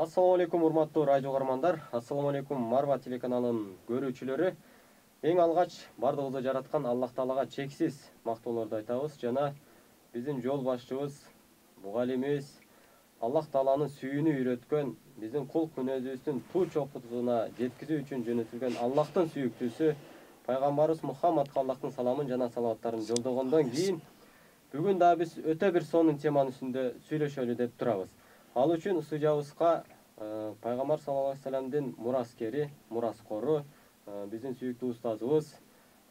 Assalamu алейкум урматтуу радио угармандар. Assalamu алейкум Марва телеканалынын көрүүчүлөрү. Эң алгач бардыгыбызды жараткан Аллах Таалага чексиз мактоолорду айтабыз жана биздин жол башчыбыз, мугалимибиз, Аллах Тааланын сүйүүнү үйрөткөн, биздин кул күнөөбүздүн туу чокутуна жеткизүү үчүн жөнөтүлгөн Аллахтын сүйүктүүсү пайгамбарыбыз Мухаммадка Аллахтын саламын жана салаваттарын жолдогондон кийин бүгүн да биз өтө бир сонун теманын үстүндө сүйлөшөлү деп турабыз. Ал үчүн студиябызга пайгамбар саллаллаху алейхи вассаламдын мураскери, мураскору, биздин сүйүктүү устазыбыз,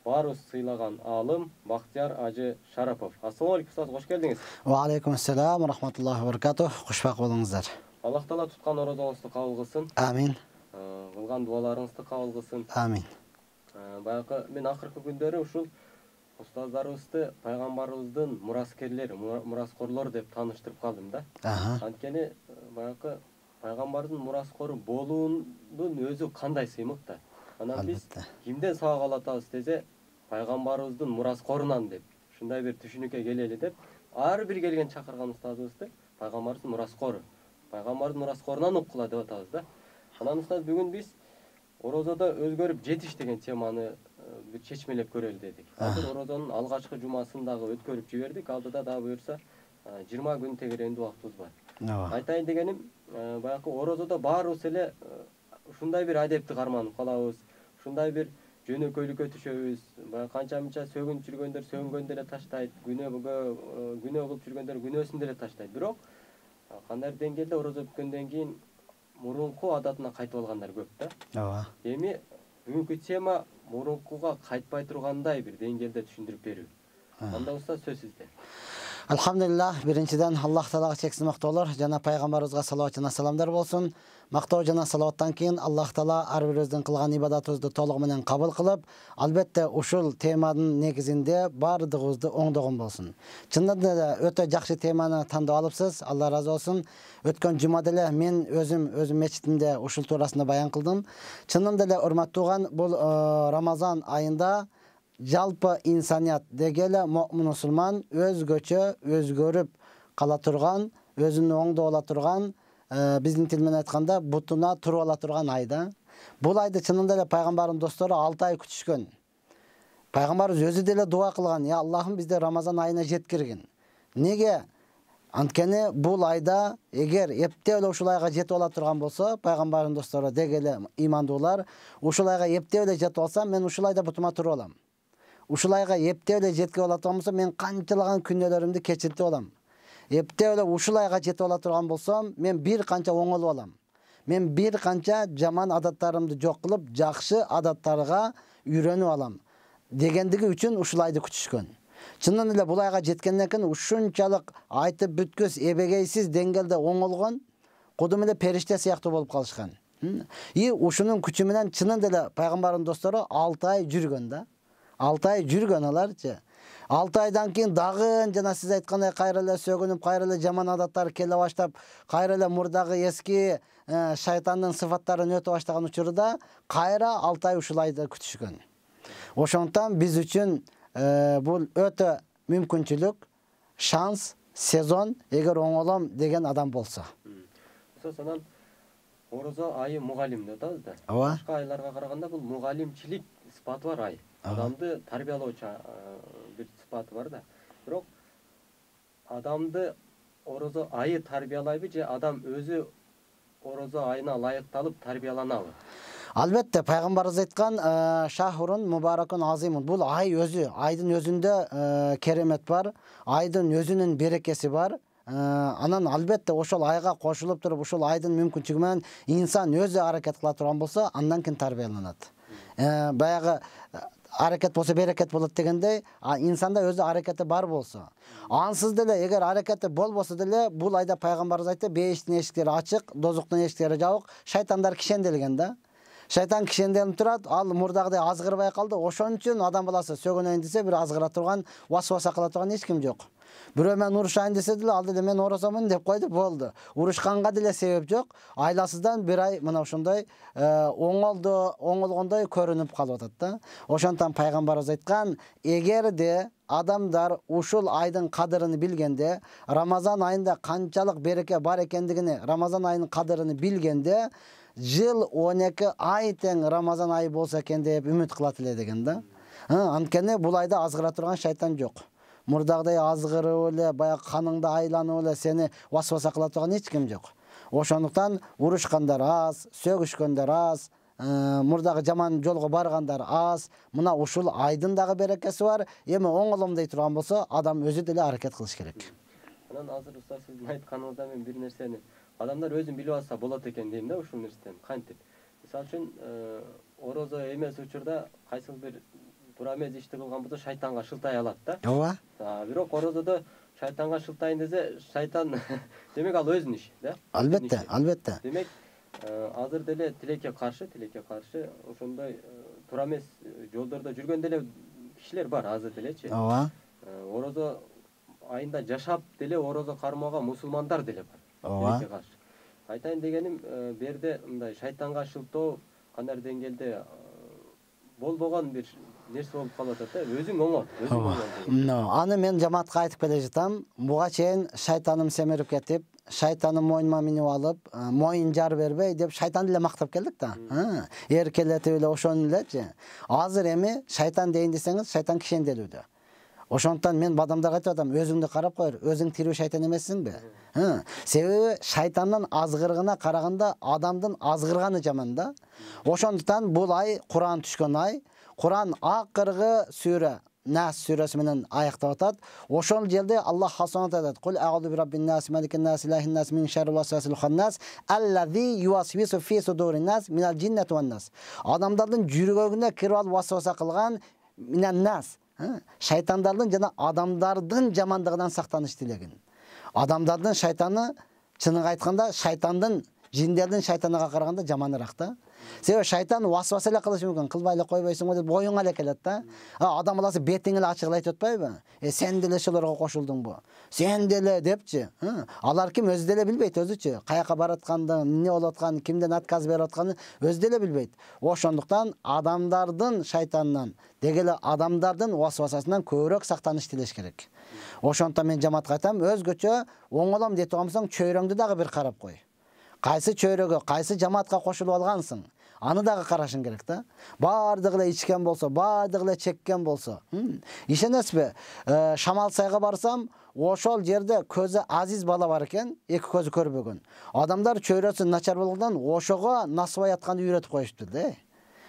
баарыбыз сыйлаган аалым Бактияр Ажы Шарапов. Ассаламу алейкум устаз, кош келдиңиз. Ва алейкум ассалам ва рахматуллахи ва баракатух. Кушбак болуңуздар. Аллах Таала туткан орозоңузду кабыл кылсын. Амин. Кылган дуаларыңызды кабыл кылсын. Амин. Баягы мен акыркы күндөрү ушул устаздарыбызды пайгамбарыбыздын мураскерлери, мураскорлор деп тааныштырып калдым да. Анткени баягы пайгамбардын мураскору болуунун өзү кандай сыймык да. Анан биз кимден сабак алатабыз десе, пайгамбарыбыздын мураскорунан деп, ушундай бир түшүнүккө келели деп, ар бир келген чакырган устазыбызды пайгамбардын мураскору, пайгамбардын мураскорунан уккула деп атабыз да. Анан устаз бүгүн биз орозодо өзгөрүп жетиш деген теманы бир чечмелеп көрөлү дедик. Азыр орозонун алгачкы жумасын дагы өткөрүп жибердик. Алдыда дагы буюрса 20 күн тегерендүү убактыбыз бар. Айтайын дегеним, баягы орозодо баарыбыз эле ушундай бир адепти карманып калабыз. Ушундай бир жөнөкөйлүккө түшөбүз. Баягы канча-мынча сөгүнүп жүргөндөр сөгүнгөндө эле таштайт, күнөө кылып жүргөндөр күнөөсүн деле таштайт. Бирок кандайдыр деңгээлде орозо бүткөндөн кийин мурунку адатына кайтып алгандар көп да. Ооба. Эми бүгүнкү тема мурункуга кайтпай тургандай бир деңгээлде түшүндүрүп берүү. Анда уста сөз сизде. Алхамдулиллах, биринчиден Аллах Таалага чексиз мактоолор жана пайгамбарыбызга салават жана саламдар болсун. Мактоо жана салаваттан кийин Аллах Таала ар бирибиздин кылган ибадатыбызды толугу менен кабыл кылып, албетте ушул теманын негизинде бардыгыбызды оңдогон болсун. Чындап эле өтө жакшы теманы тандап алыпсыз. Алла ыраазы болсун. Өткөн жумада эле мен өзүм мечитимде ушул туурасында баян кылдым. Чынында эле урматтууган, бул Рамазан айында жалпы инсаният дегеле муъмин мусулман өзгөчө өзгөрүп кала турган, өзүн оңдоп ала турган, биздин тил менен айтканда бутуна туруп ала турган айда. Бул айды чынында эле пайгамбардын достору 6 ай күтүшкөн. Пайгамбарыбыз өзү деле дуа кылган: "Я Аллахым, бизди Рамазан айына жеткиргин." Неге? Анткени бул айда эгер эптеп эле ушул айга жетип ала турган болсо, пайгамбардын достору дегеле имандуулар, ушул айга эптеп эле жетип алсам, мен ушул айда бутума туруп алам. Ушул айга эптеп эле жетип ала турган болсом, мен канчалаган күнөөлөрүмдү кечиртип алам. Эптеп эле ушул айга жетип ала турган болсом, мен бир канча оңолуп алам. Мен бир канча жаман адаттарымды жок кылып, жакшы адаттарга үйрөнүп алам дегендиги үчүн ушул айды күтүшкөн. Чынын эле бул айга жеткенден кийин ушунчалык айтып бүткүс эбегейсиз деңгээлде оңолгон, кудум эле периште сыяктуу болуп калышкан. Ушунун күчү менен чынын эле пайгамбардын достору 6 ай жүргөн да. 6 ай жүргөн аларчы. 6 айдан кийин дагы жана сиз айткандай кайра эле сөгүнүп, кайра эле жаман адаттар келе баштап, кайра эле мурдагы эски шайтандын сыфаттарын өтө баштаган учурда кайра 6 ай ушул айды күтүшкөн. Ошондон биз үчүн бул өтө мүмкүнчүлүк, шанс, сезон эгер оңолом деген адам болсо. Анан орозо айы мугалим деп атабыз да. Башка айларга караганда бул мугалимчилик сыпаты бар ай. Адамды тарбиялоочу бир сыпаты бар да. Бирок адамды орозо айы тарбиялайбы же адам өзү орозо айына ылайыкталып тарбияланабы? Албетте, пайгамбарыбыз айткан шахрун мубаракун азимун. Бул ай өзү, айдын өзүндө керемет бар, айдын өзүнүн берекеси бар. Анан албетте ошол айга кошулуп туруп, ушул айдын мүмкүнчүлүгү менен инсан өзү аракет кыла турган болсо, андан кийин тарбияланат. Баягы аракет болсо берекет болот дегендей, инсанда өзү аракети бар болсо, ансыз деле эгер аракети болбосо деле, бул айда пайгамбарыбыз айтты: "Бейиштин эшиктери ачык, дозуктун эшиктери жабык, шайтандар кишенделген да." Шайтан кишенденип турат, ал мурдагыдай азгырбай калды. Ошон үчүн адам баласы сөгөнөйүн десе, бир азгыра турган, васваса кыла турган эч ким жок. Бирөө менен урушайын десе деле, ал деле мен орозомун деп койду, болду. Урушканга деле себеп жок. Айласыздан бир ай мына ошондой оңолгондой көрүнүп калып атат да. Ошондон пайгамбарыбыз айткан: "Эгерде адамдар ушул айдын кадырын билгенде, Рамазан айында канчалык береке бар экендигини, Рамазан айынын кадырын билгенде, жыл 12 ай тең Рамазан айы болса экен деп үмүт кылат эле деген да. Анткени бул айда азгыра турган шайтан жок. Мурдагыдай азгырып эле, баягы каныңда айланып эле сени васваса кыла турган эч ким жок. Ошондуктан урушкандар аз, сөгүшкөндөр аз, мурдагы жаман жолго баргандар аз. Мына ушул айдын дагы берекеси бар. Эми оңолом дей турган болсо, адам өзү деле аракет кылыш керек. Анан азыр уста сиздин айтканыңызда мен бир нерсени, адамдар өзүн билип алса болот экен дейм да ушул нерседен. Кантип? Мисалы үчүн, орозо эмес учурда кайсыл бир туура эмес ишти кылган болсо шайтанга шылтай алат да. Ооба. Бирок орозодо шайтанга шылтайын десе, шайтан демек ал өзүнүн иши, да? Албетте, албетте. Демек, азыр деле тилекке каршы ошондой туура эмес жолдордо жүргөн деле кишилер бар азыр делечи. Ооба. Орозо айында жашап деле орозо кармаган мусулмандар деле бар. Ооба. Тилекке каршы. Айтайын дегеним, берде мындай шайтанга шылтоо кандай деңгээлде болбогон бир нерсе болуп калып атат да. Өзүң оңол. Аны мен жамаатка айтып келе жатам. Буга чейин шайтаным семирип кетип, шайтаным мойнума минип алып, моюн жар бербей деп шайтан деле мактап келдик да. Эркелетип эле ошону элечи. Азыр эми шайтан дейин десеңиз, шайтан кишенделүүдө. Ошондуктан мен адамдарга айтып атам, өзүңдү карап койур, өзүң тирүү шайтан эмессиңби? Себеби шайтандын азгырыгына караганда адамдын азгырганы жаман да. Ошондуктан бул ай Куран түшкөн ай. Куран акыркы сүрө Нас сүрөсү менен аяктап атат. Ошол жерде Аллах хасанат айтат. Кул а'уду би раббин нас, маликин нас, илахин нас, мин шаррил васвасил ханнас, аллази ювасвису фи судурин нас, минал джиннати ван нас. Адамдардын жүрөгүнө кирип алып васваса кылган минан нас. Шайтандардын жана адамдардын жамандыгынан сактаныш тилегин. Адамдардын шайтаны, чыныгы айтканда, шайтандын, жиндердин шайтаныга караганда жаманыраак да. Себеби шайтан васваса эле кылышы мүмкүн. Кылбай эле койбойсуңбу деп оюңа эле келет да. Адам баласы бетиң эле ачык эле айтып атпайбы? Сен деле ошолорго кошулдуңбу? Сен деле депчи. Алар ким өзү деле билбейт өзүчү. Каяка баратканды, эмне болуп атканын, кимден отказ берип атканын өзү деле билбейт. Ошондуктан адамдардын шайтанынан, дегеле адамдардын васвасасынан көбүрөөк сактаныш тилеш керек. Ошондуктан мен жамаатка айтам, өзгөчө оңолом дей турган болсоң, чөйрөңдү дагы бир карап кой. Кайсы чөйрөгө, кайсы жамаатка кошулуп алгансың? Аны дагы карашың керек да. Бардыгы эле ичкен болсо, бардыгы эле чеккен болсо. Ишенесизби? Шамалсайга барсам, ошол жерде көзү азиз бала бар экен, эки көзү көрбөгөн. Адамдар чөйрөсү начар болгондон ошого насыбай атканды үйрөтүп коюшту да.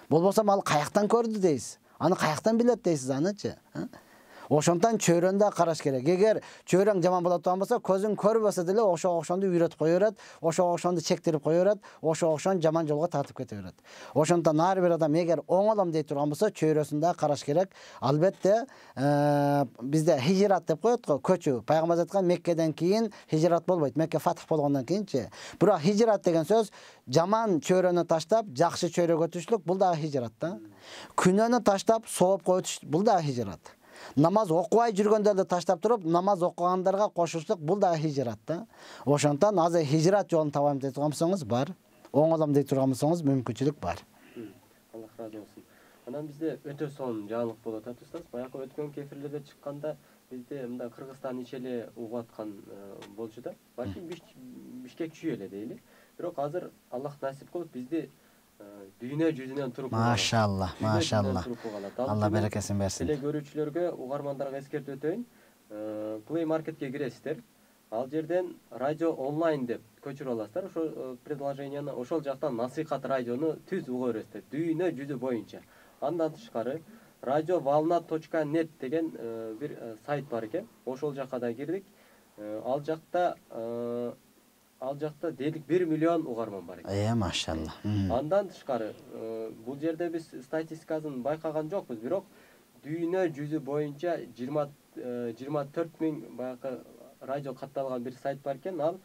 Болбосо ал каяктан көрдү дейсиз. Аны каяктан билет дейсиз анычы? Ошондон чөйрөндө караш керек. Эгер чөйрөң жаман болот турган болсо, көзүң көрбөсө деле ошого ошондо үйрөтүп кое берет, ошого ошондо чектирип кое берет, ошого ошон жаман жолго тартып кете берет. Ошондон ар бир адам эгер оңолом дей турган болсо, чөйрөсүндө караш керек. Албетте, бизде хижрат деп коет го, көчүү. Пайгамбар айткан Меккеден кийин хижрат болбойт. Мекке фатх болгондон кийинчи. Бирок хижрат деген сөз жаман чөйрөнү таштап, жакшы чөйрөгө өтүшлүк, бул дагы хижрат да. Күнөөнү таштап, сооп коюш, бул дагы хижрат. Намаз окубай жүргөндөрдү таштап туруп, намаз окугандарга кошулуштук, бул дагы хижрат да. Ошондон азыр хижрат жолун табам дей турган болсоңуз бар. Оңолом дей турган болсоңуз мүмкүнчүлүк бар. Аллах разы болсун. Анан бизде өтө сонун жаңылык болуп атат устаз. Баягы өткөн кефирлерде чыкканда бизде мындай Кыргызстан ичеле угуп аткан болчу да. Балким Бишкек чүй эле дейли. Бирок азыр Аллах насип кылып бизди дүйнө жүзүнөн туруп машалла, машалла. Алла берекесин берсин. Теле көрүүчүлөргө, угармандарга эскертип өтөйүн. Play Marketке киресиздер. Ал жерден радио онлайн деп көчүрүп аласыздар. Ошол предложенияны, ошол жактан насыйхат радиону түз уга бересиздер. Дүйнө жүзү боюнча. Андан тышкары radiovalnat.net деген бир сайт бар экен. Ошол жакка да кирдик. Ал жакта дээрлик 1 миллион угарман бар экен. Машалла. Андан тышкары бул жерде биз статистикасын байкаган жокпуз, бирок дүйнө жүзү боюнча 24 000 баягы радио катталган бир сайт бар экен. Ал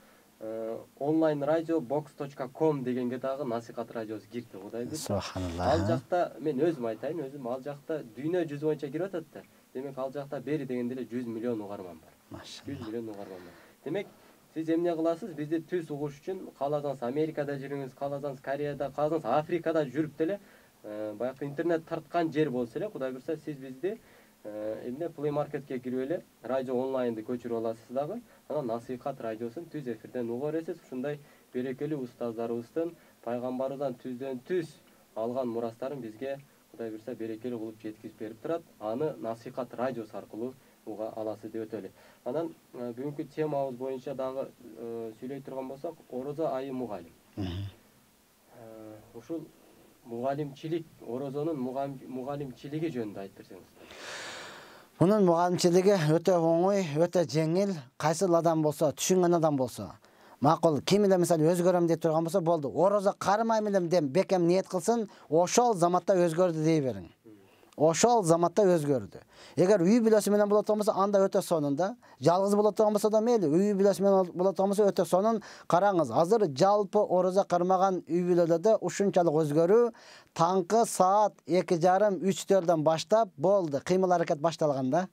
onlineradiobox.com дегенге дагы насыйхат радиосу кирди, Кудай билет. Субханалла. Ал жакта мен өзүм айтайын, ал жакта дүйнө жүзү боюнча кирип атат да. Демек ал жакта бери дегенде эле 100 миллион угарман бар. Машалла. 100 миллион угарман бар. Демек сиз эмне кыласыз? Бизди түз угуш үчүн кааласаңыз Америкада жүрүңүз, кааласаңыз Кореяда, кааласаңыз Африкада жүрүп деле баягы интернет тарткан жер болсо эле, Кудай буйрса сиз бизди Эмне Play Marketке кирип эле радио онлайнды көчүрүп аласыз дагы. Анан насыйхат радиосун түз эфирден уга бересиз. Ушундай берекелүү устаздарыбыздын пайгамбарыбыздан түздөн түз алган мурастарын бизге Кудай буйрса берекелүү кылып жеткизип берип турат. Аны насыйхат радиосу аркылуу уга аласыз деп өтөлү. Анан бүгүнкү темабыз боюнча дагы сүйлөй турган болсок, орозо айы мугалим. Ушул мугалимчилик, орозонун мугалимчилиги жөнүндө айтып берсеңиз. Bunun muğalimçiligi öte oңой, öte жеңил, кайсыл адам болсо, түшүнгөн адам болсо. Макул, ким эле мисалы өзгөрөм деп турган болсо, болду. Орозо кармайм элем деп бекем ниет кылсын, ошол заматта өзгөрдү дей бериң. Ошол заматта өзгөрдү. Эгер үй бүлөсү менен болот болсо, анда өтө сонун. Жалгыз болот болсо да мейли, үй бүлөсү менен болот болсо өтө сонун. Караңыз, азыр жалпы орозо кармаган үй бүлөлөрдө ушунчалык өзгөрүү таңкы саат 2:30-3:00 баштап болду. Кыймыл аракет башталган да.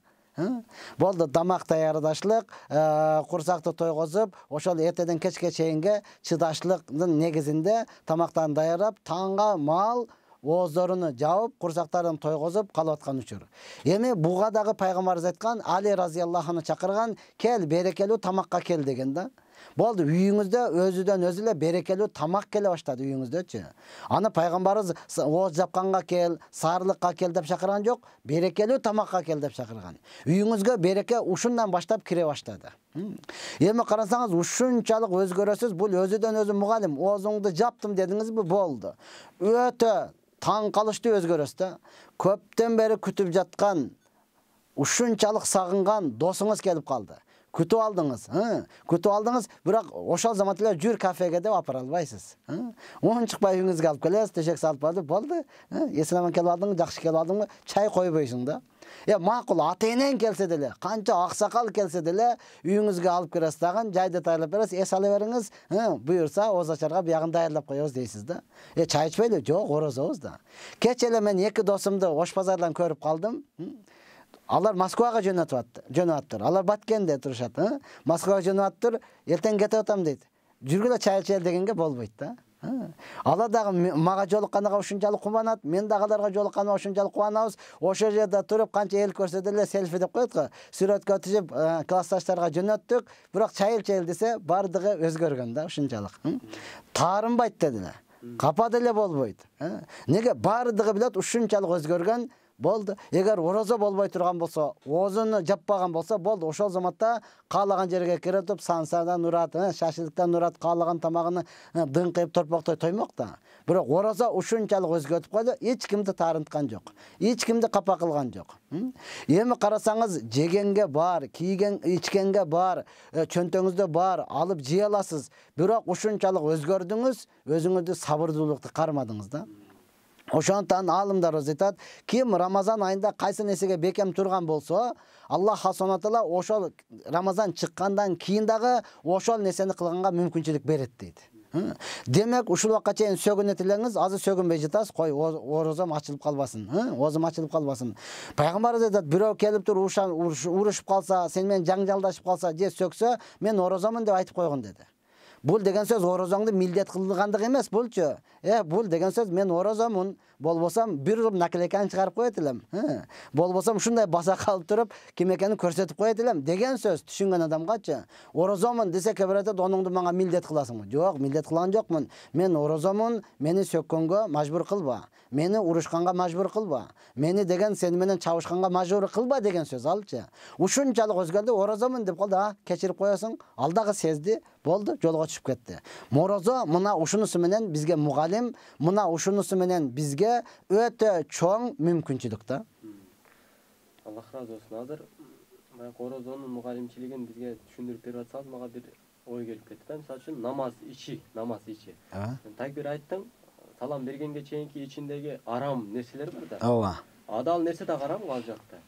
Болду тамак даярдашлык, курсакты тойгозуп, ошол эртеден кечке чейинге чыдашлыктын негизинде тамактан даярдап, таңга мал оозорун жаап, курсактарын тойгозуп калып аткан учур. Эми буга дагы пайгамбарыбыз айткан, Али разияллаху анху чакырган, кел берекелүү тамакка кел деген да. Болду, үйүңүздө өзүдөн өзү эле берекелүү тамак келе баштады үйүңүздөчү. Аны пайгамбарыбыз ооз жапканга кел, саарлыкка кел деп чакырган жок, берекелүү тамакка кел деп чакырган. Үйүңүзгө береке ушундан баштап кире баштады. Эми карасаңыз, ушунчалык өзгөрөсүз, бул өзүдөн өзү мугалим, оозуңду жаптым дедиңизби, болду. Өтө таң калыштуу өзгөрөсүз да. Көптөн бери күтүп жаткан, ушунчалык сагынган досуңуз келип калды. Күтүп алдыңыз, бирок ошол замат эле жүр кафеге деп апара албайсыз. Чыкпай үйүңүзгө алып келесиз, төшөк салып алып, болду. Эсин келип алдың, жакшы келип алдыңбы, чай койбойсуң да. Макул, ата-энең келсе деле, канча аксакал келсе деле, үйүңүзгө алып киресиз дагы, жайды даярдап бересиз, эс ала бериңиз, буюрса ооз ачарга биягын даярдап коебуз дейсиз да. Чай ичпейли? Жок, орозобуз да. Кеч эле мен 2 досумду Ош базардан көрүп калдым. Алар Москвага жөнөттүр. Алар Баткенде турушат, Москвага жөнөттүр, эртең кетип атам дейт. Жүргүлө чай ичели дегенге болбойт да. Алар дагы мага жолукканга ушунчалык кубанат, мен дагы аларга жолукканыма ушунчалык кубанабыз. Ошол жерде туруп канча эл көрсө деле селфи деп коет го. Сүрөткө түшүп, классташтарга жөнөттүк, бирок чай ичели десе, бардыгы өзгөргөн да ушунчалык. Таарынбайт дедиле. Капа деле болбойт. Неге бардыгы билет ушунчалык өзгөргөн. Болду. Эгер орозо болбой турган болсо, оозуну жаппаган болсо, болду. Ошол заматта каалаган жерге киретип, сансадан урат, шашылыктан урат, каалаган тамагын дыңкыйып торпоктой тоймок да. Бирок орозо ушунчалык өзгөртүп койду, эч кимди таарынткан жок. Эч кимди капа кылган жок. Эми карасаңыз, жегенге бар, кийген, ичкенге бар, чөнтөңүздө бар, алып жей аласыз. Бирок ушунчалык өзгөрдүңүз, өзүңүздү сабырдуулукту кармадыңыз да. Ошондон алымдар айтат, ким Рамазан айында кайсы нерсеге бекем турган болсо, Аллах субхана таала ошол Рамазан чыккандан кийин дагы ошол нерсени кылганга мүмкүнчүлүк берет дейт. Демек, ушул убакка чейин сөгүнөт элеңиз, азыр сөгүнбөй жатасыз, кой, орозом ачылып калбасын, оозум ачылып калбасын. Пайгамбарыбыз айтат, бирөө келип туруп урушуп калса, сен менен жаңжалдашып калса, же сөксө, мен орозомун деп айтып койгон деди. Бул деген сөз орозоңду милдет кылгандык эмес булчу. Бул деген сөз мен орозомун, болбосам бир уруп наклеканы чыгарып коет элем. Болбосам ушундай баса калып туруп, ким экенин көрсөтүп коет элем деген сөз түшүнгөн адамгачы. Орозомун десе кебирет, онуңду мага милдет кыласыңбы? Жок, милдет кылган жокмун. Мен орозомун, мени сөккөнгө мажбур кылба. Мени урушканга мажбур кылба. Мени деген сени менен чабышканга мажбур кылба деген сөз алчы. Ушунчалык өзгөрдү, орозомун деп калды, кечирип коесуң. Ал дагы сезди, болду, жолго түшүп кетти. Морозо мына ушунусу менен бизге мугалим, мына ушунусу менен бизге өтө чоң мүмкүнчүлүк да. Аллах разы болсун. Азыр орозонун мугалимчилигин бизге түшүндүрүп берип атсаңыз, мага бир ой келип кетти. Мисалы үчүн намаз ичи. Такбир айттың, салам бергенге чейинки ичиндеги арам нерселер бар да. Ооба. Адал нерсе да арам ал жакта.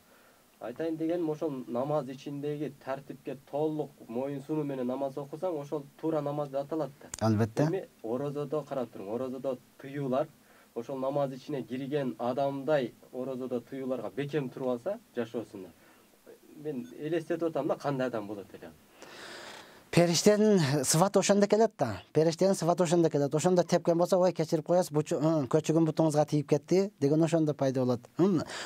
Айтайын дегеним, ошол намаз ичиндеги тартипке толук моюн сунуу менен намаз окусаң, ошол туура намаз деп аталат да. Албетте. Эми орозодо карап туруң, орозодо тыюулар, ошол намаз ичине кирген адамдай орозодо тыюуларга бекем туруп алса жашоосунда, мен элестетип атам да, кандай адам болот эле. Периштенин сыфаты ошондо келет да. Периштенин сыфаты ошондо келет. Ошондо тепкен болсо, ой, кечирип коесуз, көчөгөн бутуңузга тийип кетти деген ошондо пайда болот.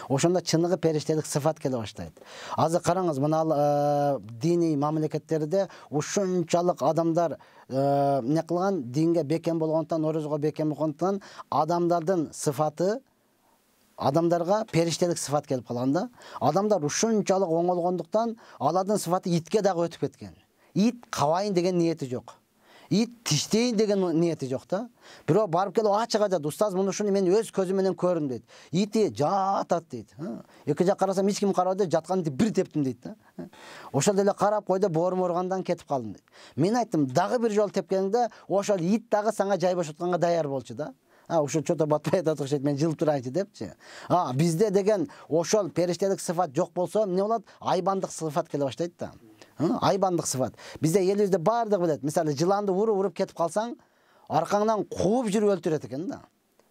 Ошондо чыныгы периштелик сыфат келе баштайт. Азыр караңыз, мына диний мамлекеттерде ушунчалык адамдар эмне кылган, динге бекем болгондуктан, орозго бекем болгондуктан адамдардын сыфаты адамдарга периштелик сыфат келип калган да. Адамдар ушунчалык оңолгондуктан алардын сыфаты итке дагы өтүп кеткен. Ит кабайын деген ниети жок. Ит тиштейин деген ниети жок да. Бирок барып келип ачык айтат, устаз, муну ушуну мен өз көзүм менен көрдүм дейт. Ити жатат дейт. Эки жак карасам эч ким карабады, жатканды бир тептим дейт да. Ошол деле карап койду, боорум ооругандан кетип калдым дейт. Мен айттым, дагы бир жолу тепкениңде ошол ит дагы сага жай бошотканга даяр болчу да. Ошо чото батпай атат окшойт, мен жылып турайынчы депчи. Бизде деген ошол периштелик сыфат жок болсо, эмне болот? Айбандык сыфат келе баштайт да. Айбандык сыфат. Бизде элибизде бардыгы билет. Мисалы, жыланды уруп кетип калсаң, аркаңдан кууп жүрүп өлтүрөт экен да.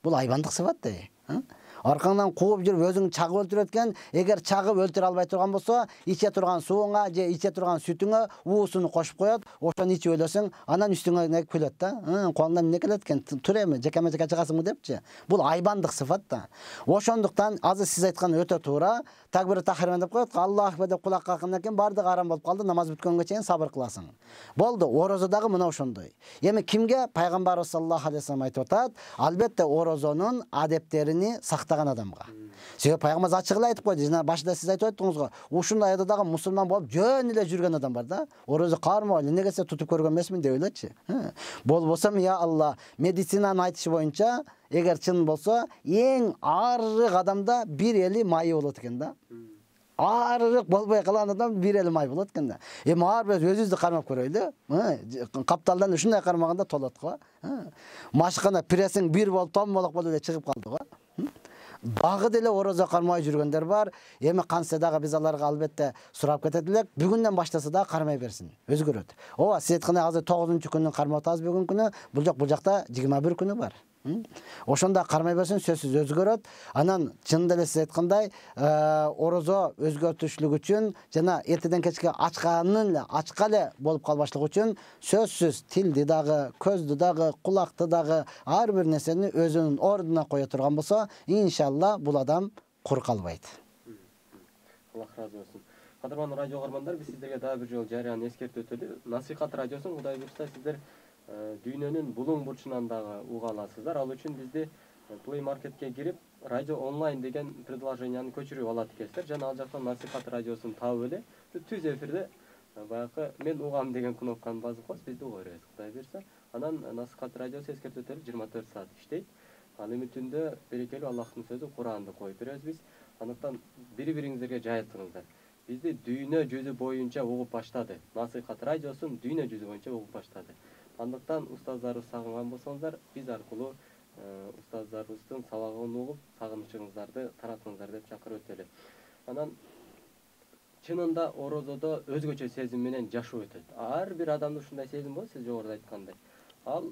Бул айбандык сыфат да. Аркаңдан кууп жүрүп өзүң чагып өлтүрөт экен. Эгер чагып өлтүрө албай турган болсо, иче турган сууңа же иче турган сүтүңө уусуну кошуп коет, ошону ичип өлөсөң, анан үстүңө күлөт да. Колуңдан эмне келет экен? Тур эми, жекеме чыгасыңбы депчи. Бул айбандык сыфат да. Ошондуктан азыр сиз айткан өтө туура. Такбир тахирмен деп коет, Аллах акбар деп кулак каккандан кийин бардыгы арам болуп калды, намаз бүткөнгө чейин сабыр кыласың. Болду, орозодагы мына ошондой. Эми кимге? Пайгамбарыбыз саллаллаху алейхи вассалам айтып атат, албетте орозонун адептерини сактаган адамга. Себеби пайгамбар ачык эле айтып койду, жана башында сиз айтып өттүңүз го, ушундай айдадагы мусулман болуп жөн эле жүргөн адам бар да. Орозо кармабайлы, эмнеге се тутуп көргөн эмесмин деп ойлочу. Болбосом, я Алла, медицинанын айтышы боюнча, эгер чын болсо, эң арык адамда бир эли майы болот экен да. Арык болбой калган адам бир эли май болот экен да. Эми ар бир өзүбүздү кармап көрөйлү. Капталдан ушундай кармаганда толот го. Машыкана прессиң бир болуп, томолок болуп эле чыгып калды го. Дагы деле орозо кармай жүргөндөр бар. Эми кантсе дагы биз аларга албетте сурап кетет элек. Бүгүндөн баштаса да кармай берсин. Өзгөрөт. Ооба, сиз айткандай азыр 9-күнү кармап атабыз бүгүнкү күнү. Бул жакта 21 күнү бар. Ошондо кармай берсин, сөзсүз өзгөрөт. Анан чын деле сиз айткандай, орозо өзгөртүшлүк үчүн жана эртеден кечке ачка эле болуп калбашлык үчүн сөзсүз тилди дагы, көздү дагы, кулакты дагы ар бир нерсени өзүнүн ордуна кое турган болсо, иншалла бул адам кур калбайт. Аллах разы болсун. Кадырман радио угармандар, биз сиздерге дагы бир жолу жарыяны эскертип өтөлү. Насихат радиосун Кудай буйрса сиздер дүйнөнүн булуң бурчунан дагы уга аласыздар. Ал үчүн бизди Play Marketке кирип, радио онлайн деген предложенияны көчүрүп алат экенсиздер. Жана ал жактан насихат радиосун таап эле түз эфирде баягы мен угам деген кнопканы басып коесуз, бизди уга бересиз. Кудай буйрса, анан насихат радиосу эскертип өтөлү 24 саат иштейт. Ал эми түндө берекелүү Аллахтын сөзү Куранды коюп беребиз биз. Андыктан бири-бириңиздерге жайылтыңыздар. Бизди дүйнө жүзү боюнча угуп баштады. Насихат радиосун дүйнө жүзү боюнча угуп баштады. Андыктан устаздарыбыз сагынган болсоңуздар, биз аркылуу устаздарыбыздын сабагын угуп, сагынычыңыздарды таратыңыздар деп чакырып өтөлү. Анан чынында орозодо өзгөчө сезим менен жашоо өтөт. Ар бир адамда ушундай сезим болот, сиз жогоруда айткандай. Ал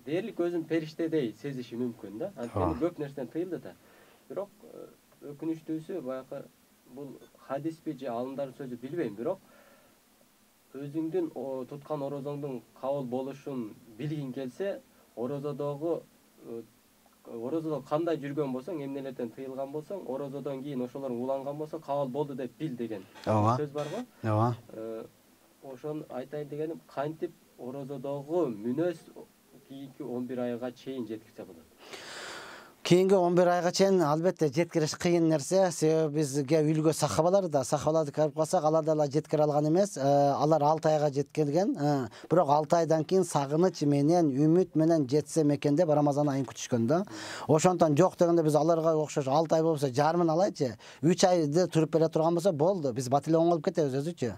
дээрлик өзүн периштедей сезиши мүмкүн да. Анткени көп нерседен тыйылды да. Бирок өкүнүчтүүсү баягы бул хадиспи же алымдардын сөзү билбейм, бирок өзүңдүн туткан орозоңдун кабыл болушун билгиң келсе, орозодо кандай жүргөн болсоң, эмнелерден тыйылган болсоң, орозодон кийин ошолор уланган болсо, кабыл болду деп бил деген сөз бар го. Ооба. Ошону айтайын дегеним, кантип орозодогу мүнөз кийинки 11 айга чейин жеткирсе болот. Кийинки 11 айга чейин албетте жеткириш кыйын нерсе. Себеби бизге үлгү сахабаларды карап калсак, алар дагы жеткире алган эмес. Алар 6 айга жеткирген. Бирок 6 айдан кийин сагыныч менен, үмүт менен жетсем экен деп Рамазан айын күтүшкөн да. Ошондон жок дегенде биз аларга окшош 6 ай болсо жарымын алайчы. 3 айда туруп бере турган болсо болду. Биз бат эле оңолуп кетебиз өзүчү.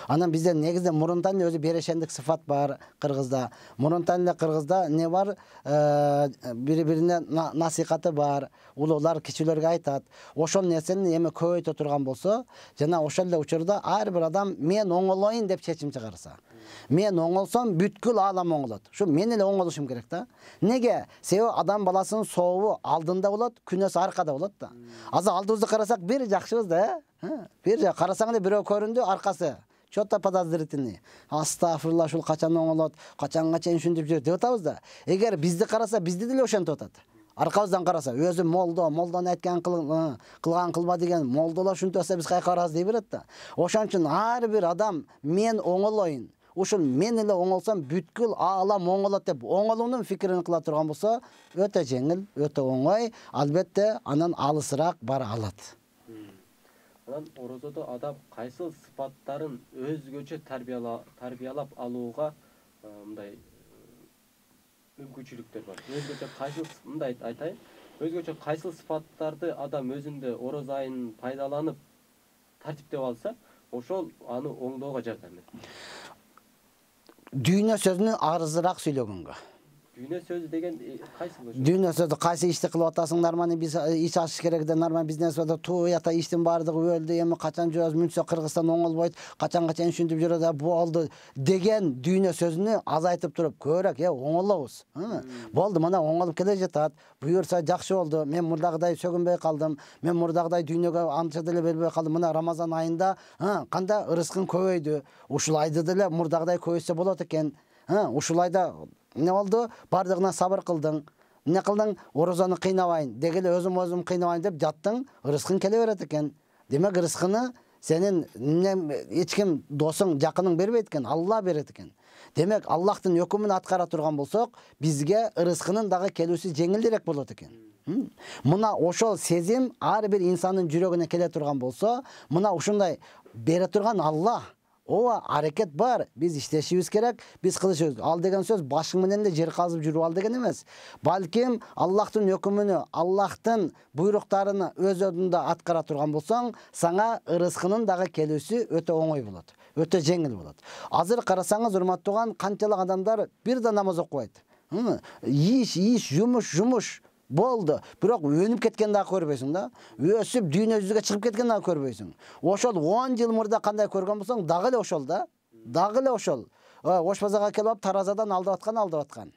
Анан бизде негизде мурунтан өзү берешендик сыфат бар кыргызда. Мурунтан эле кыргызда не бар? Бири-бирине насихаты бар, улуулар кичилерге айтат. Ошол нерсени эми көбөйтө турган болсо, жана ошол эле учурда ар бир адам мен оңолоюн деп чечим чыгарса. Мен оңолсом бүткүл аалам оңолот. Ушу мен эле оңолушум керек да. Неге? Себеби адам баласынын сообу алдында болот, күнөөсү аркада болот да. Азыр алдыбызды карасак бир жакшыбыз да, бир жак карасаң эле бирөө көрүндү, аркасы что-то подозрительный. Астагфирулла, ушул качан оңолот, качанга чейин ушинтип жүрөт деп атабыз да. Эгер бизди караса, бизди деле ошентип атат. Аркабыздан караса, өзү молдон айткан кылган кылба деген молдолор ушинтип атса биз кайка барабыз дей берет да. Ошон үчүн ар бир адам мен оңолоюн, ушул мен эле оңолсам бүткүл аалам оңолот деп оңолуунун фикирин кыла турган болсо, өтө жеңил, өтө оңой, албетте анан алысыраак бара алат. Анан орозодо адам кайсыл сыпаттарын өзгөчө тарбиялап алууга мындай мүмкүнчүлүктөр бар. Өзгөчө кайсыл мындай айтайын, өзгөчө кайсыл сыпаттарды адам өзүндө ороз айын пайдаланып тартиптеп алса, ошол аны оңдоого жардам берет. Дүйнө сөзүнү арызыраак сүйлөгөнгө. Дүйнө сөзү деген кайсы болот? Дүйнө сөзү кайсы ишти кылып атасың, норманы биз иш ачыш керек де, норманы бизнес болот. Туята иштин баардыгы өлдү, эми качан жүрөбүз, мүнчө Кыргызстан оңолбойт, качан ушинтип жүрөт, болду деген дүйнө сөзүнү азайтып туруп, көбүрөөк оңолобуз. Болду, мына оңолуп келе жатат. Буюрса жакшы болду. Мен мурдагыдай сөгүнбөй калдым. Мен мурдагыдай дүйнөгө анча деле бербей калдым. Мына Рамазан айында кандай ырыскын көбөйдү. Ушул айда деле мурдагыдай көбөйсө болот экен. Ушул айда не болду? Бардыгына сабыр кылдың. Не кылдың? Орозаны кыйнабайын. Дегеле өзүм кыйнабайын деп жаттың, ырыскын келе берет экен. Демек ырыскыны сенин эч ким досуң, жакының бербейт экен, Алла берет экен. Демек Аллахтын өкүмүн аткара турган болсок, бизге ырыскынын дагы келүүсү жеңилдерээк болот экен. Мына ошол сезим ар бир инсандын жүрөгүнө келе турган болсо, мына ушундай бере турган Алла. Ооба, аракет бар. Биз иштешибиз керек, биз кылышыбыз. Ал деген сөз башың менен эле жер казып жүрүп ал деген эмес. Балким Аллахтын өкүмүнө, Аллахтын буйруктарына өз ордунда аткара турган болсоң, сага ырыскынын дагы келүүсү өтө оңой болот, өтө жеңил болот. Азыр карасаңыз, урматтуу, канчалык адамдар бир да намаз окубайт. Иш, жумуш болду. Бирок өнүп кеткен дагы көрбөйсүң да. Өсүп дүйнө жүзүгө чыгып кеткен дагы көрбөйсүң. Ошол 10 жыл мурда кандай көргөн болсоң, дагы эле ошол да. Дагы эле ошол. Ош базарга келип таразадан алдап аткан.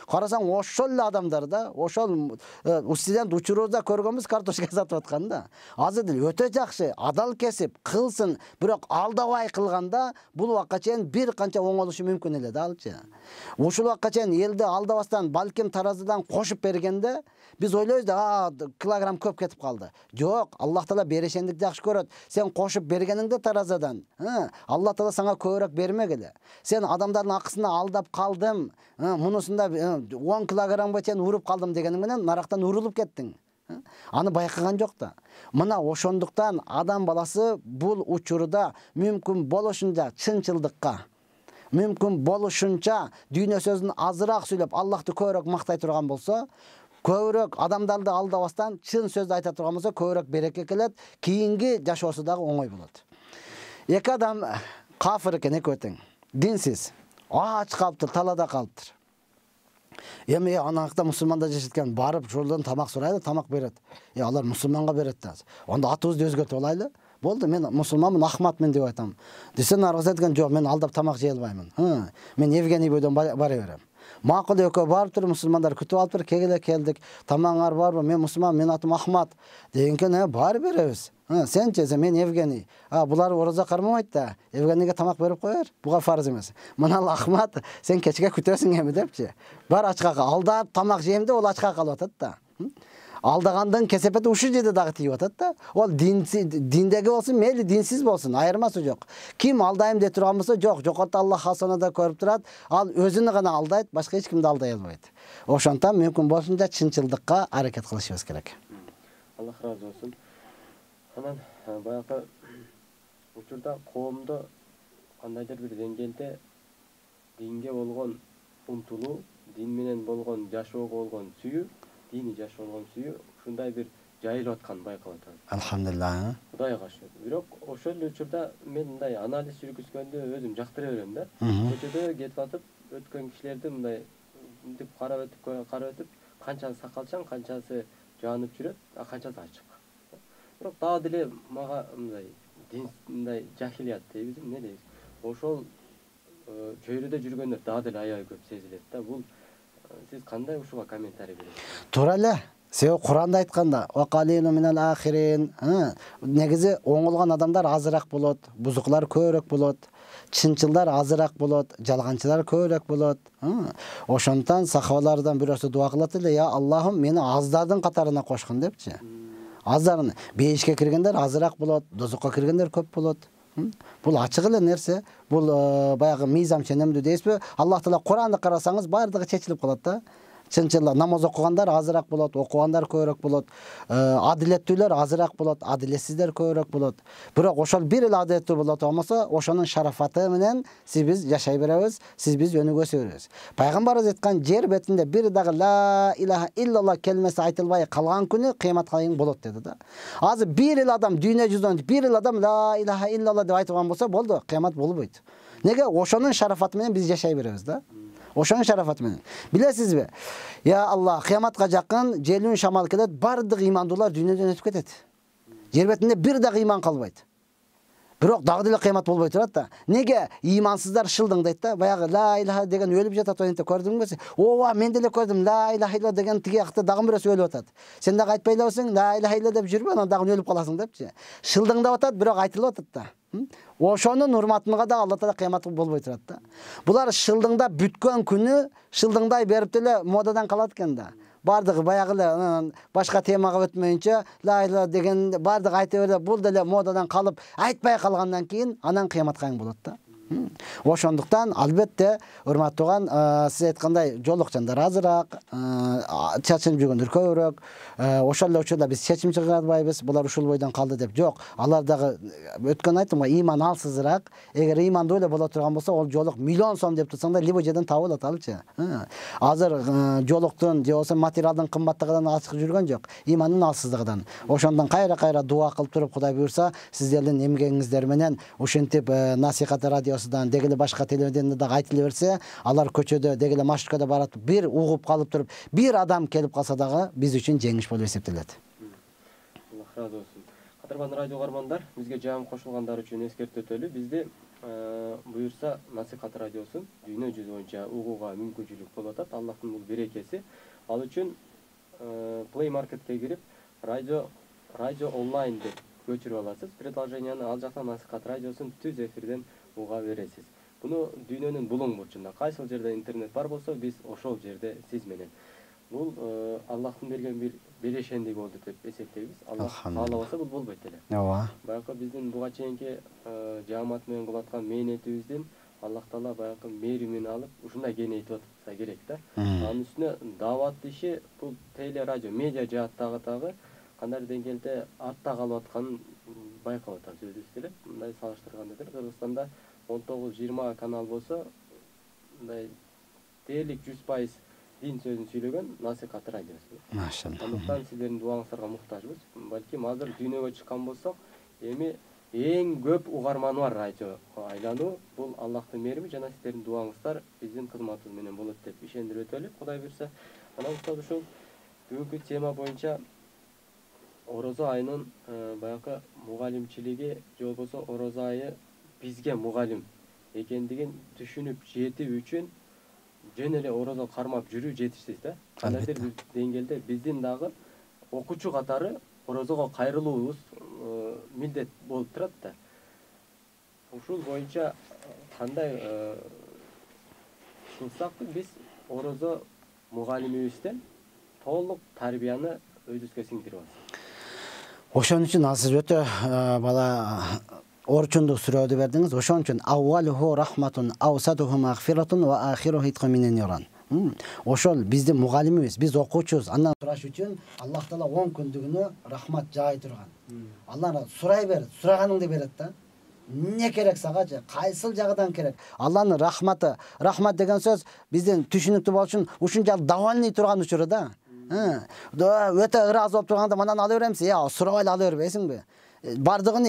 Карасаң ошол эле адамдар да, ошол студент учурубузда көргөнбүз, картошка сатып аткан да. Азыр деле өтө жакшы, адал кесип, кылсын, бирок алдабай кылганда бул убакка чейин бир канча оңолушу мүмкүн эле да алчы. Ушул убакка чейин элди алдабастан, балким таразадан кошуп бергенде, биз ойлойбуз да, килограмм көп кетип калды. Жок, Аллах Таала берешендик жакшы көрөт. Сен кошуп бергениңде таразадан, Аллах Таала сага көбүрөөк бермегиле. Сен адамдардын акысына алдап калдым, мунусунда 10 килограммга чейин уруп калдым дегениң менен нарактан урулуп кеттиң. Аны байкаган жок да. Мына ошондуктан адам баласы бул учурда мүмкүн болушунча чынчылдыкка, мүмкүн болушунча дүйнө сөзүн азыраак сүйлөп, Аллахты көбүрөөк мактай турган болсо, көбүрөөк адамдарды алдабастан чын сөздү айта турган болсо, көбүрөөк береке келет, кийинки жашоосу дагы оңой болот. Эки адам кафир экен, экөө тең, динсиз, ач калыптыр, талада калыптыр. Эми анакта мусулмандар жашайт, барып жолдон тамак сурайлы, тамак берет. Алар мусулманга берет да. Онда атыбызды өзгөртүп алайлы. Болду, мен мусулманмын, Ахматмын деп айтам. Десе наргыз айтқан, жок, мен алдап тамак жей албаймын. Мен Евгений бойдон бара берем. Макул экөө барып туруп, мусулмандар күтүп алып туруп, келдик. Тамагыңар барбы? Мен мусулман, мен атым Ахмат. Дегенкен, бары беребиз. Сенчи, мен Евгений. Булар ороза кармабайт да. Евгенийге тамак берип коер. Буга фарз эмес. Мына Ахмат, сен кечке күтөсүң эми депчи. Бар ачка алдап тамак жейм деп, ол ачка калып атат да. Алдагандын кесепети ушу жерде дагы тийип атат да. Ол диндеги болсун, мейли динсиз болсун, айырмасы жок. Ким алдайм деп турган болсо, жок, жокотто Аллах хасанада көрүп турат. Ал өзүнү гана алдайт, башка эч кимди алдай албайт. Ошондон мүмкүн болушунча чынчылдыкка аракет кылышыбыз керек. Аллах разы болсун. Анан баягы учурда коомдо кандайдыр бир деңгээлде динге болгон умтулуу, дин менен болгон жашоого болгон сүйүү, дини жашоо болгон сүйүү ушундай бир жайылып аткан байкалып атат. Алхамдулилlah. Кудайга шүгүр. Бирок ошол эле учурда мен мындай анализ жүргүзгөндө өзүм жактыра берем да. Көчөдө кетип атып, өткөн кишилерди мындай мынтип карап өтүп, канчасы сакалчан, канчасы жанып жүрөт, канчасы ачык. Бирок дагы деле мага мындай дин мындай жахилият дейбиз, эмне дейбиз? Ошол чөйрөдө жүргөндөр дагы деле аябай көп сезилет да. Бул сиз кандай ушуга комментарий бересиз? Туура эле. Себеби Куранда айтканда, "Ва қалилун минал ахирин", негизи оңолгон адамдар азыраак болот, бузуклар көбүрөөк болот. чынчылдар азыраак болот, жалганчылар көбүрөөк болот. Ошондон сахабалардан бирөөсү дуа кылат эле, я Аллахым мени аздардын катарына кошкун депчи. Аздарын бейишке киргендер азыраак болот, дозокко киргендер көп болот. Бул ачык эле нерсе. Бул баягы мыйзам ченемдүү дейсизби? Аллах Таала Куранды карасаңыз баардыгы чечилип калат да. Чынчылар намаз окугандар азыраак болот, окугандар көбүрөөк болот. Адилеттүүлөр азыраак болот, адилетсиздер көбүрөөк болот. Бирок ошол бир эле адилеттүү болот болмосо, ошонун шарафаты менен биз жашай беребиз, биз өнүгөсө беребиз. Пайгамбарыбыз айткан жер бетинде бир дагы ла илаха иллаллах келмеси айтылбай калган күнү кыяматка чейин болот деди да. Азыр бир эле адам дүйнө жүзүндө бир эле адам ла илаха иллаллах деп айтылган болсо, болду, кыямат болбойт. Неге? Ошонун шарафаты менен биз жашай беребиз да. Ошонун шарафаты менен. Билесизби? Я Аллах, кыяматка жакын желүүн шамал келет, бардык имандуулар дүйнөдөн өтүп кетет. Жер бетинде бир дагы иман калбайт. Бирок дагы деле кыямат болбой турат да. Неге? Имансыздар шылдыңдайт да. Баягы ла илаха деген өлүп жатат, ойнте көрдүңбү? Ооба, мен деле көрдүм. Ла илаха илла деген тиги жакта дагы бирөөсү өлүп атат. Сен дагы айтпай элебсиң, ла илаха илла деп жүрбө, анан дагы өлүп каласың депчи. Шылдыңдап атат, бирок айтылып атат да. Ошонун урматына да Алла Таала кыямат болбой турат да. Булар шылдыңдап бүткөн күнү шылдыңдай берип деле модадан калат экен да. Бардыгы баягы эле башка темага өтмөйүнчө ла ила деген бардыгы айта берди, бул деле модадан калып айтпай калгандан кийин анан кыяматка болот да. Ошондуктан албетте урматтууган, сиз айткандай жолукчандар азыраак, чачынып жүргөндөр көбүрөөк. Ошол эле учурда биз чечим чыгарбайбыз, булар ушул бойдон калды деп. Жок, алар дагы өткөн айттым го, иман алсызыраак. Эгер имандуу эле боло турган болсо, ол жолук миллион сом деп турсаң да либо жерден табылат алчы. Азыр жолуктун же болбосо материалдын кымбаттыгынан ачык жүргөн жок, имандын алсыздыгынан. Ошондон кайра дуа кылып туруп, Кудай буйрса, сиздердин эмгегиңиздер менен ушинтип насихат радиосунан дегеле башка телевидениеде дагы айтыла берсе, алар көчөдө дегеле маршруткада барат, бир угуп калып туруп, бир адам келип калса дагы биз үчүн жеңиш болуп эсептелет. Аллах разы болсун. Кадырман радио угармандар, бизге жам кошулгандар үчүн эскертүү өтөлү. Бизде буйрса насихат радиосун дүйнө жүзү боюнча угууга мүмкүнчүлүк болуп атат. Аллахтын бул берекеси. Ал үчүн Play Marketке кирип, радио онлайн деп көчүрүп аласыз. Предложенияны ал жактан насихат радиосун түз эфирден уга бересиз. Буну дүйнөнүн булуң бурчунда кайсыл жерде интернет бар болсо, биз ошол жерде сиз менен. Бул Аллахтын берген бир берешендиги болду деп эсептейбиз. Аллах каалабаса бул болбойт эле. Ооба. Баягы биздин буга чейинки жаамат менен кылып аткан мээнетибиздин Аллах Таала баягы мээримин алып, ушундай кеңейтип атса керек да. Анын үстүнө дават иши бул теле радио, медиа жааттагы дагы кандай деңгээлде артта калып атканын байкап атабыз өзүбүз эле. Мындай салыштырганда Кыргызстанда 19-20 канал болсо, мындай дээрлик 100% дин сөзүн сүйлөгөн насихат радиосу. Машалла. Андыктан сиздердин дуаңыздарга муктажбыз. Балким азыр дүйнөгө чыккан болсок, эми эң көп угарманы бар радио айлануу бул Аллахтын мээрими жана сиздердин дуаңыздар биздин кызматыбыз менен болот деп ишендирип өтөлү, Кудай буйрса. Анан устаз ушул бүгүнкү тема боюнча орозо айынын баягы мугалимчилиги же болбосо орозо айы бизге мугалим экендигин түшүнүп жетүү үчүн жөн эле орозо кармап жүрүү жетишсиз да. Кандайдыр бир деңгээлде биздин дагы окуучу катары орозого кайрылуубуз милдет болуп турат да. Ушул боюнча кандай кылсак биз орозо мугалимибизден толук тарбияны өзүбүзгө сиңдирип алсак. Ошон үчүн азыр өтө бала орчундук сүрөдү бердиңиз. Ошон үчүн аввалуху рахматун, аусатуху магфиратун ва ахируху иткун минен ниран. Ошол биздин мугалимибиз, биз окуучубуз. Андан сураш үчүн Аллах Таала 10 күндүгүнө рахмат жай турган. Аллахдан сурай бер, сураганыңды берет да. Не керек сагачы, кайсыл жагынан керек? Алланын рахматы, рахмат деген сөз биздин түшүнүктүү болуш үчүн ушунчалык давальный турган учуру да. Өтө ыраазы болуп турганда манан ала беремсиз, я сурабай ала бербейсиңби? Бардыгын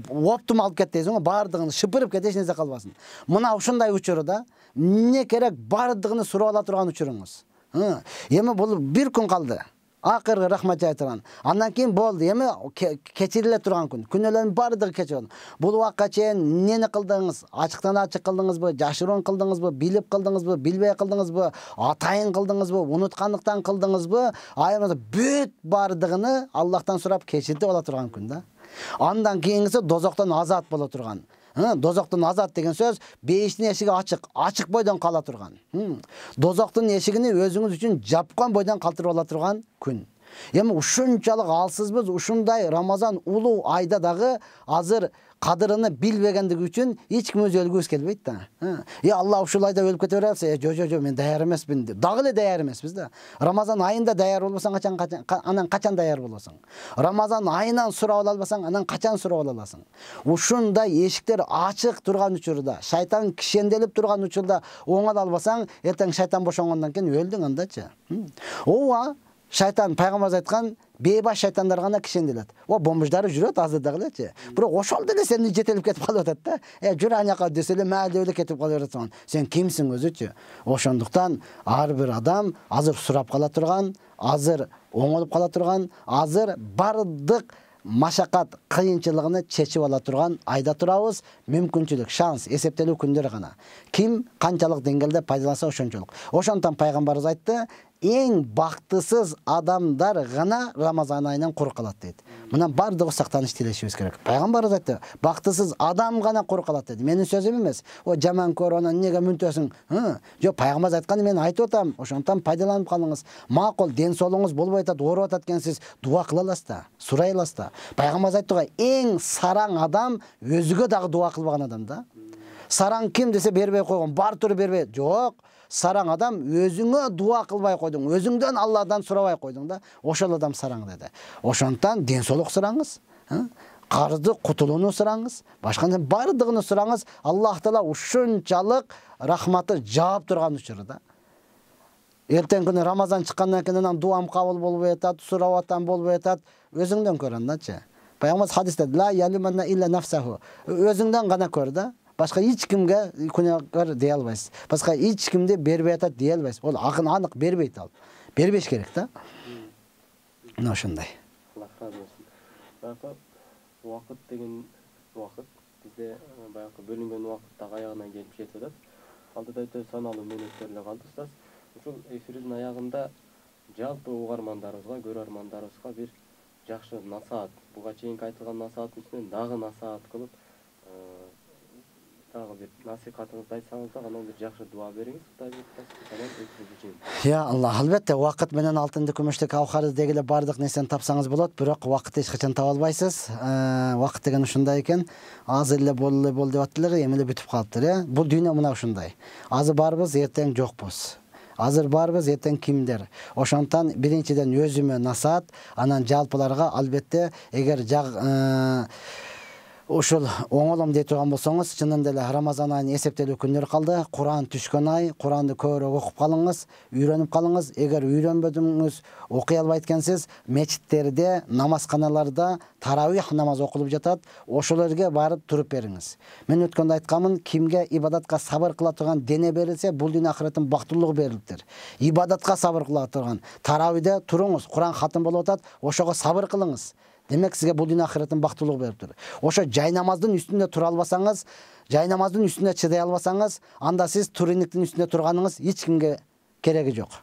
оптум алып кет дейсиң, бардыгын шыпырып кет, эч нерсе калбасын. Мына ушундай учуру да, эмне керек бардыгын сурап ала турган учуруңуз. Эми бул бир күн калды. Акыркы рахмат жай турган. Андан кийин болду, эми кечириле турган күн. Күнөөлөрдүн бардыгы кечири. Бул убакка чейин эмнени кылдыңыз? Ачыктан ачык кылдыңызбы, жашыруун кылдыңызбы, билип кылдыңызбы, билбей кылдыңызбы, атайын кылдыңызбы, унуткандыктан кылдыңызбы? Айымда бүт бардыгыны Аллахтан сурап кечиртип ала турган күн да. Андан кийингиси дозоктон азат боло турган. Дозоктун азат деген сөз бейиштин эшиги ачык бойдон кала турган. Дозоктун эшигини өзүңүз үчүн жапкан бойдон калтырып ала турган күн. Эми ушунчалык алсызбыз, ушундай Рамазан улуу айда дагы азыр кадырыны билбегендиги үчүн эч ким өзү өлгүбүз келбейт да. Алла ушул айда өлүп кете берсе, жо мен даяр эмесмин деп. Дагы эле даяр эмеспиз да. Рамазан айында даяр болбосоң, анан качан даяр болосуң? Рамазан айынан сурап ала албасаң, анан качан сурап ала аласың? Ушундай эшиктер ачык турган учурда, шайтан кишенделип турган учурда оңала албасаң, эртең шайтан бошонгондон кийин өлдүң андачы. Ооба, шайтан пайгамбарыбыз айткан бейбаш шайтандар гана кишенделет. Бомбуждары жүрөт азыр дагы элечи. Бирок ошол деле сени жетелип кетип калып атат да. Жүр аняка десе эле мээлдеп эле кетип кала бересиң. Сен кимсиң өзүчү? Ошондуктан ар бир адам азыр сурап кала турган, азыр оңолуп кала турган, азыр бардык машакат кыйынчылыгын чечип ала турган айда турабыз. Мүмкүнчүлүк, шанс, эсептелүү күндөр гана. Ким канчалык деңгээлде пайдаланса ошончолук. Ошондон пайгамбарыбыз айтты, эң бактысыз адамдар гана Рамазан айынан курук калат дейт. Мына бардыгы сактаныш тилешибиз керек. Пайгамбарыбыз айтты, бактысыз адам гана курук калат дейт. Менин сөзүм эмес. Жаман көр, анан неге мүнтөсүң? Жок, пайгамбарыбыз айткан, мен айтып атам. Ошондон пайдаланып калыңыз. Макул, ден соолугуңуз болбой атат, ооруп атат экенсиз, дуа кыла аласыз да, сурай аласыз да. Пайгамбарыбыз айтты, эң сараң адам өзүгө дагы дуа кылбаган адам да. Сараң ким десе бербей койгон, бар туру бербей. Жок. Сараң адам өзүңө дуа кылбай койдуң, өзүңдөн Алладан сурабай койдуң да, ошол адам сараң деди. Ошондон ден соолук сураңыз, карызды кутулууну сураңыз, башка бардыгын сураңыз. Аллах Таала ушунчалык рахматы жаап турган учурда. Эртең күнү Рамазан чыккандан кийин анан дуам кабыл болбой атат, сурап атам болбой атат, өзүңдөн көр андачы. Пайгамбар хадисте ла ялиманна илля нафсаху. Өзүңдөн гана көр да. Башка эч кимге күнөөкөр дей албайсыз. Башка эч кимди бербей атат дей албайсыз. Ол анык бербейт ал. Бербеш керек да. Мына ошондой. Аллах разы болсун. Баягы убакыт деген убакыт бизде баягы бөлүнгөн убакыттагы аягына келип жетип атат. Алдыда өтө саналуу мүнөттөр эле калды устаз. Ушул эфирдин аягында жалпы угармандарыбызга, көрөрмандарыбызга бир жакшы насаат, буга чейинки айтылган насааттын үстүнөн дагы насаат кылып, дагы бир насихатыңызды айтсаңыз да, анан бир жакшы дуа бериңиз. Аллах, албетте, убакыт менен алтынды, күмүштү, кавхарды дегеле бардык нерсени тапсаңыз болот, бирок убакытты эч качан таба албайсыз. Убакыт деген ушундай экен. Азыр эле бол деп аттылар, эми эле бүтүп калыптыр, Бул дүйнө мына ушундай. Азыр барбыз, эртең жокпуз. Азыр барбыз, эртең кимдер. Ошондон биринчиден өзүмө насаат, анан жалпыларга албетте, эгер ушул оңолом дей турган болсоңуз, чынында эле Рамазан айынын эсептелүү күндөр калды. Куран түшкөн ай, Куранды көбүрөөк окуп калыңыз, үйрөнүп калыңыз. Эгер үйрөнбөдүңүз, окуй албайт экенсиз, мечиттерде, намазканаларда таравих намаз окулуп жатат. Ошолорго барып туруп бериңиз. Мен өткөндө айтканмын, кимге ибадатка сабыр кыла турган дене берилсе, бул дүйнө ахиреттин бактылуулугу берилиптир. Ибадатка сабыр кыла турган, таравийде туруңуз, Куран хатым болуп атат, ошого сабыр кылыңыз. Демек сизге бул дүйнө ахиреттин бактылуулугу бериптир. Ошо жайнамаздын үстүндө тура албасаңыз, жайнамаздын үстүндө чыдай албасаңыз, анда сиз туриниктин үстүндө турганыңыз эч кимге кереги жок.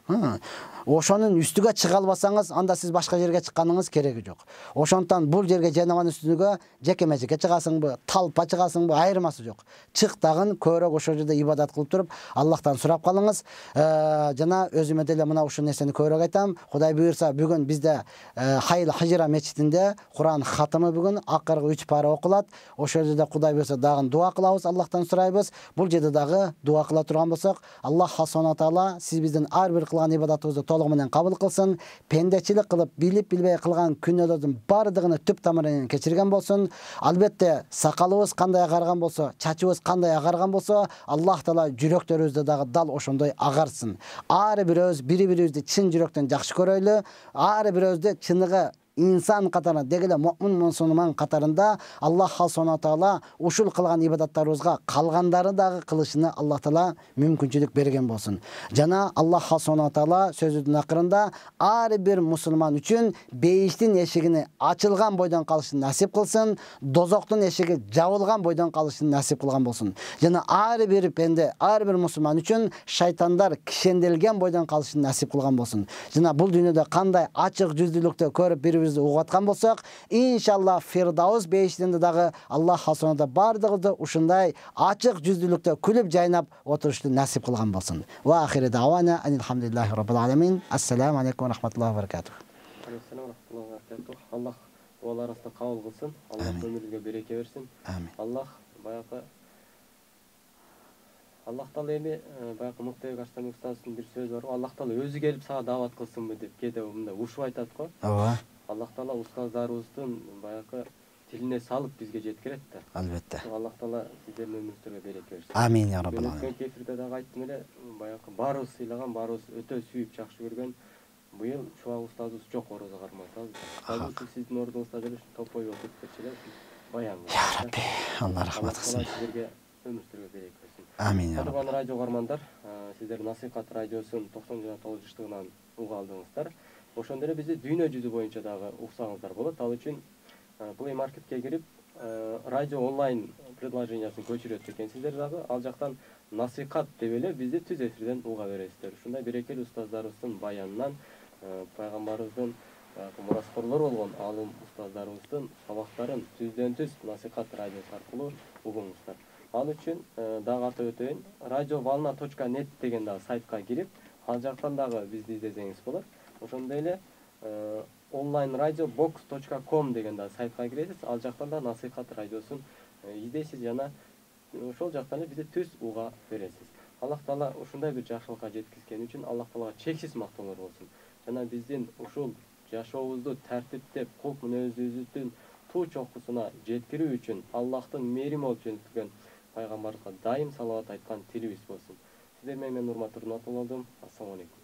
Ошонун үстүгө чыга албасаңыз, анда сиз башка жерге чыкканыңыз кереги жок. Ошондон бул жерге жайнаманын үстүгө жеке-мечеке чыгасыңбы, талпа чыгасыңбы, айырмасы жок. Чык дагы көбүрөөк ошол жерде ибадат кылып туруп, Аллахтан сурап калыңыз. Жана өзүмө деле мына ушул нерсени көбүрөөк айтам. Кудай буйрса, бүгүн бизде Хайыл Хажира мечитинде Куран хатымы бүгүн акыркы 3 пара окулат. Ошол жерде Кудай буйрса дагы дуа кылабыз, Аллахтан сурайбыз. Бул жерде дагы дуа кыла турган болсок, Аллах Субхана Таала сиз биздин ар бир кылган ибадатыбызды толугу менен кабыл кылсын. Пендечилик кылып, билип билбей кылган күнөөлөрдүн бардыгын түп тамырынан кечирген болсун. Албетте, сакалыбыз кандай агарган болсо, чачыбыз кандай агарган болсо, Аллах Таала жүрөктөрүбүздө дагы дал ошондой агарсын. Ар бирөөбүз бири-бирибизди чын жүрөктөн жакшы көрөйлү. Ар бирөөбүздү чыныгы инсан катарында, дегеле муъмин мусулман катарында Аллах Субхана Таала ушул кылган ибадаттарыбызга калгандары дагы кылышына Аллах Таала мүмкүнчүлүк берген болсун. Жана Аллах Субхана Таала сөзүнүн акырында ар бир мусулман үчүн бейиштин эшигини ачылган бойдон калышын насип кылсын, дозоктун эшиги жабылган бойдон калышын насип кылган болсун. Жана ар бир пенде, ар бир мусулман үчүн шайтандар кишенделген бойдон калышын насип кылган болсун. Жана бул дүйнөдө кандай ачык жүздүүлүктө көрүп бир эфирибизди угуп аткан болсок, иншалла Фирдаус бейишинде дагы Аллах хасонада бардыгыбызды ушундай ачык жүздүүлүктө күлүп жайнап отурушту насип кылган болсун. Ва ахири давана алхамдулиллахи раббил аламин. Ассаламу алейкум ва рахматуллахи ва баракатух. Аллах дуаларыңызды кабыл кылсын. Аллах өмүрүңүзгө береке берсин. Аллах баягы Аллах Таала эми баягы Муктабек Арстамбек устазыбыздын бир сөзү бар. Аллах Таала өзү келип сага даават кылсынбы деп кээде мындай ушуп айтат го. Ооба. Аллах Таала устаздарыбыздын баягы тилине салып бизге жеткирет да. Албетте. Аллах Таала сиздердин өмүрүңүзгө береке берсин. Амин я раббал аламин. Мен эфирде дагы айттым эле, баягы баарыбыз сыйлаган, баарыбыз өтө сүйүп жакшы көргөн быйыл Чубак устазыбыз жок, орозо кармай атабыз. Сиздин ордуңузда деле топой болуп кетчү эле баян. Я Рабби, Алла рахмат кылсын. Сиздерге өмүрүңүзгө береке берсин. Амин я Кадырлуу радио кармандар, сиздер Насихат радиосун 90,9 жыштыгынан уга алдыңыздар. Ошондой эле бизди дүйнө жүзү боюнча дагы уксаңыздар болот. Ал үчүн Play Marketке кирип, радио онлайн предложениясын көчүрөт экенсиздер дагы. Ал жактан Насихат деп эле бизди түз эфирден уга бересиздер. Ушундай берекелүү устаздарыбыздын баянынан, пайгамбарыбыздын мураскорлор болгон алым устаздарыбыздын сабактарын түздөн-түз Насихат радиосу аркылуу угуңуздар. Ал үчүн дагы атап өтөйүн, radiovalna.net деген дагы сайтка кирип, ал жактан дагы бизди издесеңиз болот. Ошондой эле onlineradiobox.com деген дагы сайтка киресиз. Ал жактан да Насихат радиосун издейсиз жана ошол жактан эле бизди түз уга бересиз. Аллах Таала ушундай бир жакшылыкка жеткизген үчүн Аллах Таалага чексиз мактоолор болсун. Жана биздин ушул жашообузду тартиптеп, кулк мүнөзүбүздүн туу чокусуна жеткирүү үчүн Аллахтын мээрими болуп жөнөткөн пайгамбарыбызга дайым салават айткан тилибиз болсун. Сиздер менен урматтуу болдум. Ассаламу алейкум.